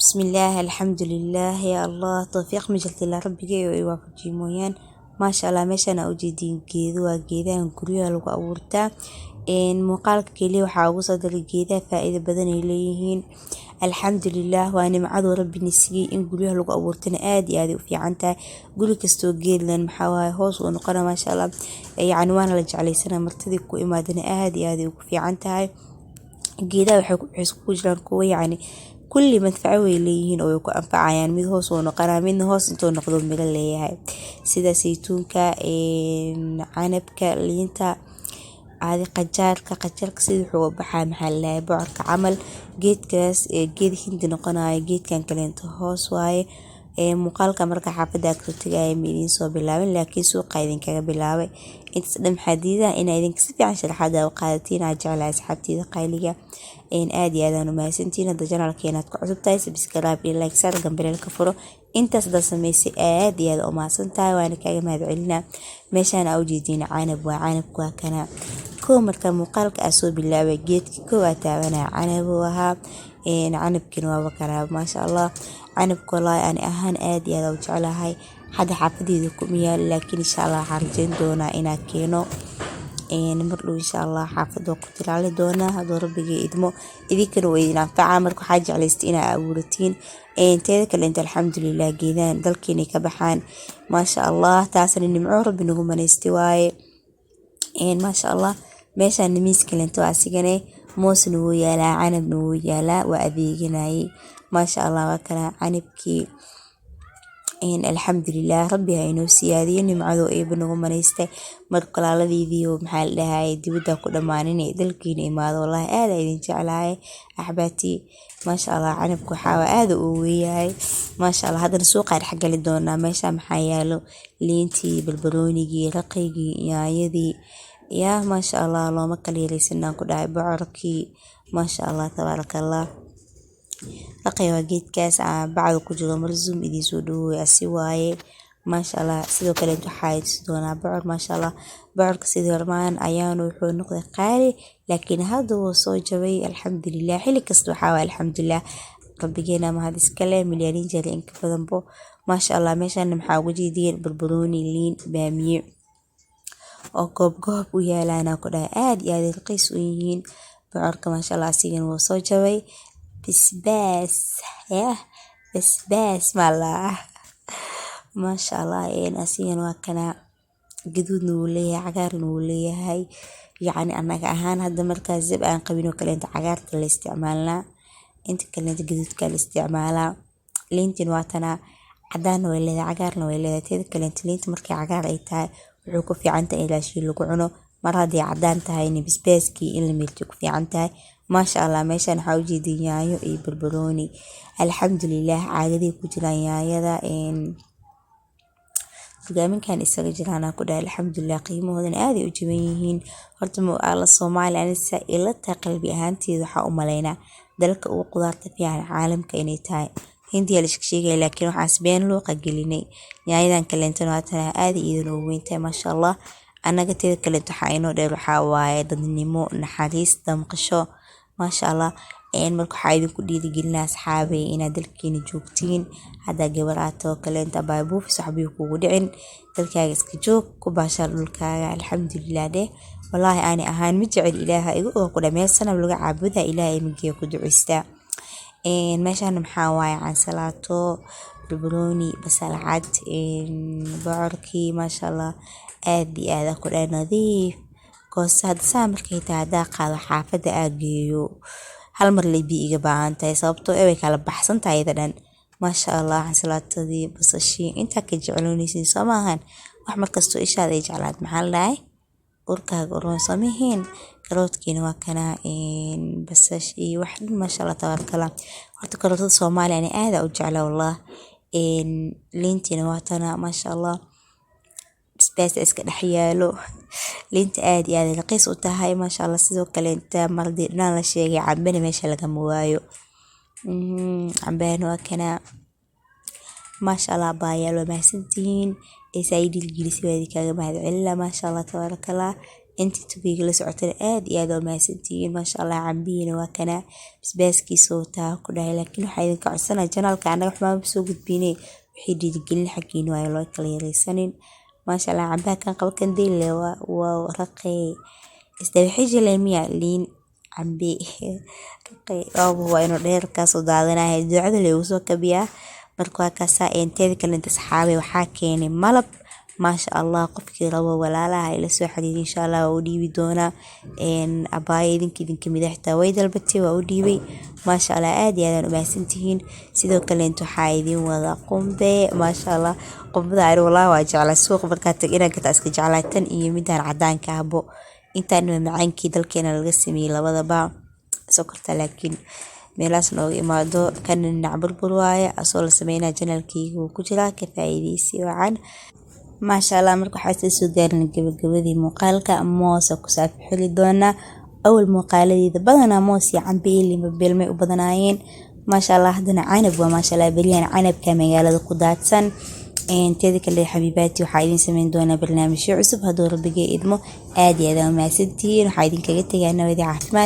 بسم الله الحمد لله يا الله توفيق مجلت الله ربي ويوافق مويان ما شاء الله مشان أوجدين جيد وجيدان كلها لو أورتا إن مقالك كلي وحاوس هذا الجيدة فائدة بدن إليهن الحمد لله وأنا معذ ربي نسي إن كلها لو أورتنا آدي وفي عنتا قولك استوجيل لأن محاوي هوس ونقرا ما شاء الله يعني وانا لج علي سنة مرتدي كو إمادنا آدي وفي عنتا جيدة وحسكو جران كوي يعني كل منفعة ويليهن أو يكون أنفعيان مid hoos oo noqonaa midna hoos intuu noqdo miro leeyahay sida saytuunka canabka liinta caadi qajaarka sidii wuxuu baxaa maxaa la bocorka camal geedkaas geed hindi noqonayo geedkan kaleento hoos waaye muuqaalka marka xaafada ka tagay meelin soo bilaabin laakiin suuqa idin kaga bilaabay inta dhan xadiida in idin si fiican sharaxaad u qaadatiin jeclaa asxaabtida qayliga in aad iyo aad u mahadsantiin hada janaalkeena ku cusubtahay subscribe iyo like saar gambarelka furo intaas da sameysay aad iyo aad u mahadsantahay waana kaaga mahadcelinaa meeshaan u jeedin canabku waa kana marka muuqaalka soo bilaabay geedka koowaad taabana canabu ahaa canabkina waa bakara ma sha Allah canabku wallahi aan ahaan aad iyo aad u jeclahay hada xaafadeyda ku miyaa laakiin insha Allah waxaan rajayn doonaa inaan keeno mar dhow insha Allah xaafado ku tilaali doona hadoo rabbiga idmo idinkana way idin anfacaa marka waxaa jeclaystay inaa abuuratiin teeda kale inta alxamdulillah geedaan dalkeena ka baxaan ma sha Allah taasna nimco rabbi nagu manaystay waaye ma sha Allah meeshaan nimiiska lento asigane moosna wuu yaalaa canabna wuu yaalaa waa adeeganayay ma sha Allah waa kana canabkii alxamdulillah rabbi ha inoo siyaadiyo nimcado eeba nagu manaystay marka laaladiidiyo maxaa la dhahay dibadda ku dhamaanin dalkiina imaado wallahi aad idin jeclahay axbaati ma sha Allah canabku waxa aad u weeyahay ma sha Allah hadana suuqa dhex gali doonaa meesha maxaa yaalo liintii balbaroonigii raqaygii yaayadii يا ما شاء الله اللهم كل يريسنا كده بعركي ما شاء الله تبارك الله لقي وجيت كاس بعد كجوا مرزوم إدي سودو أسواي ما شاء الله سيدو كلام تحايد سدونا بعر ما شاء الله بعر كسيد رمان أيان وحول نقطة قاري لكن هذا هو صوجبي الحمد لله حلي كسدو حاول الحمد لله ربي جينا ما هذا الكلام مليانين جالي إنك فذنبو ما شاء الله ماشي أنا محاول جديد بربروني لين بامير oo goob u yaalana ku dhahay aad iyo aad raqiis u yihiin bocorka ma sha Allah asigan wuu soo jabay basbaas ma sha Allah asigan waa kana gaduudna wuu leeyahay cagaarna wuu leeyahay yani anaga ahaan hadda markaas zib aan qabino kale inta cagaarta la isticmaalna inta kale gaduudka la isticmaalaa liintin waa tana cadaan way leedahay cagaarna way leedahay teeda kale liinta markay cagaar ay tahay wuxuu ku fiican tahay ilaa shii lagu cuno mar haddii cadaan tahay basbaaskii in la meelto ku fiican tahay ma sha Allah meeshaan waxa u jeedin yaayo iyo barbarooni alxamdulillah caadadii ku jiraan yaayada barnaamijkan isaga jiraan ku dhahay alxamdulillah qiimahoodan aad ay u jaban yihiin horta alla Soomaali anisa ila qalbi ahaanteeda waxa u maleynaa dalka uu qudaarta fiican caalamka inay tahay hindiya la sheegay laakiin waxaas been loo qagelinay yaayadan kaleentana waa aad iidan oo weynta ma sha Allah anaga teeda kaleento waxa inoo dheer waxa waaye dadnimo naxariis damqasho ma sha Allah marka waxa idin ku dhiirigelinaa asxaabay inaad dalkeena joogtiin hada gabaraato kaleenta baabuuf saxbiyo kugu dhicin dalkaaga iska joog ku baashaar dhulkaaga alxamdulillah wallahi aani ahaan ma jecel ilaahay igu oo ku dhameel sanad laga caabuda ilaahay magiyo ku duceystaa meeshaan maxaa waaye cansalaato barbarooni basal cad bocorkii ma sha Allah aad iyo aad ku dhahay nadiif goosad markay taada qaado xaafada aageeyo hal mar leebi iga baahantahay sababtoo ay kala baxsan tahay dhan ma sha Allah cansalaatadii basashii inta ka jecloonaysiin samaahan wax markasto ishaad ay jeclaad maxaa lahay urkaaga oron samihiin karoodkiina waa kana basashii wax ma sha Allah tabaarkala horta karoodada Soomaaliya aad u jeclaa wallah liintina waa tana ma sha Allah basbaas iska dhaxyaalo liinta aad iyo aad raqiis u tahay ma sha Allah sidoo kale inta mardi dhan la sheegay cambana meesha laga waayo cambana waa kana ما شاء الله بايا لو ما سنتين إسايد الجلسة هذه كذا بعد علا ما شاء الله تبارك الله intii tubiga la socotay aad iyo aad u mahadsantihiin maasha Allah cambiina waa kana basbaaskiisa taa ku dhahay laakiin waxa idin ka codsanaa channelka anaga waxba soo gudbinay wixii dhiirigelin xaqiin waa loo kala yareysanin maasha Allah cambaha kan qabo kan deyle waa raqay isdawixi miya liin cambi raqay waa inuu dheer ka soo daadanahay ducada leeyo soo kabiya marka kaasa inteeda kale inta saxaabay waxaa keenay malab maasha Allah qofkii rabo walaalaha ila soo xiriir insha Allah oo dhiibi doona abaay idinka midaxta way dalbatay waa u dhiibay maasha Allah aad iyo aad u mahadsantihiin sidoo kale inta waxaa idin wada qumbe maasha Allah qumbada ay walaal waa jeclaa suuq markaa tag inaad ka iska jeclaatan iyo midaan cadaanka ahbo intaan macaankii dalkeena laga sameeyay labadaba sokorta laakiin meelaas nooga imaado kan nacbur waaye asoo la sameeyna channelkayga ku jira ka faa'iideysi wacan maasha Allah marka waxaa soo gaarin gabagabadii muuqaalka moos ku saafixili doona awal muuqaaladeeda badana moos iyo cambeeli beelmay u badanaayeen maasha Allah hadana canab waa maasha Allah bariyan canabka magaalada ku daadsan inteeda kale xabiibaati waxaa idin sameyn doona barnaamijyo cusub hadoo rabbiga idmo aad iyo aad u mahadsantihiin waxaa idin kaga tagay nabadi caafimaad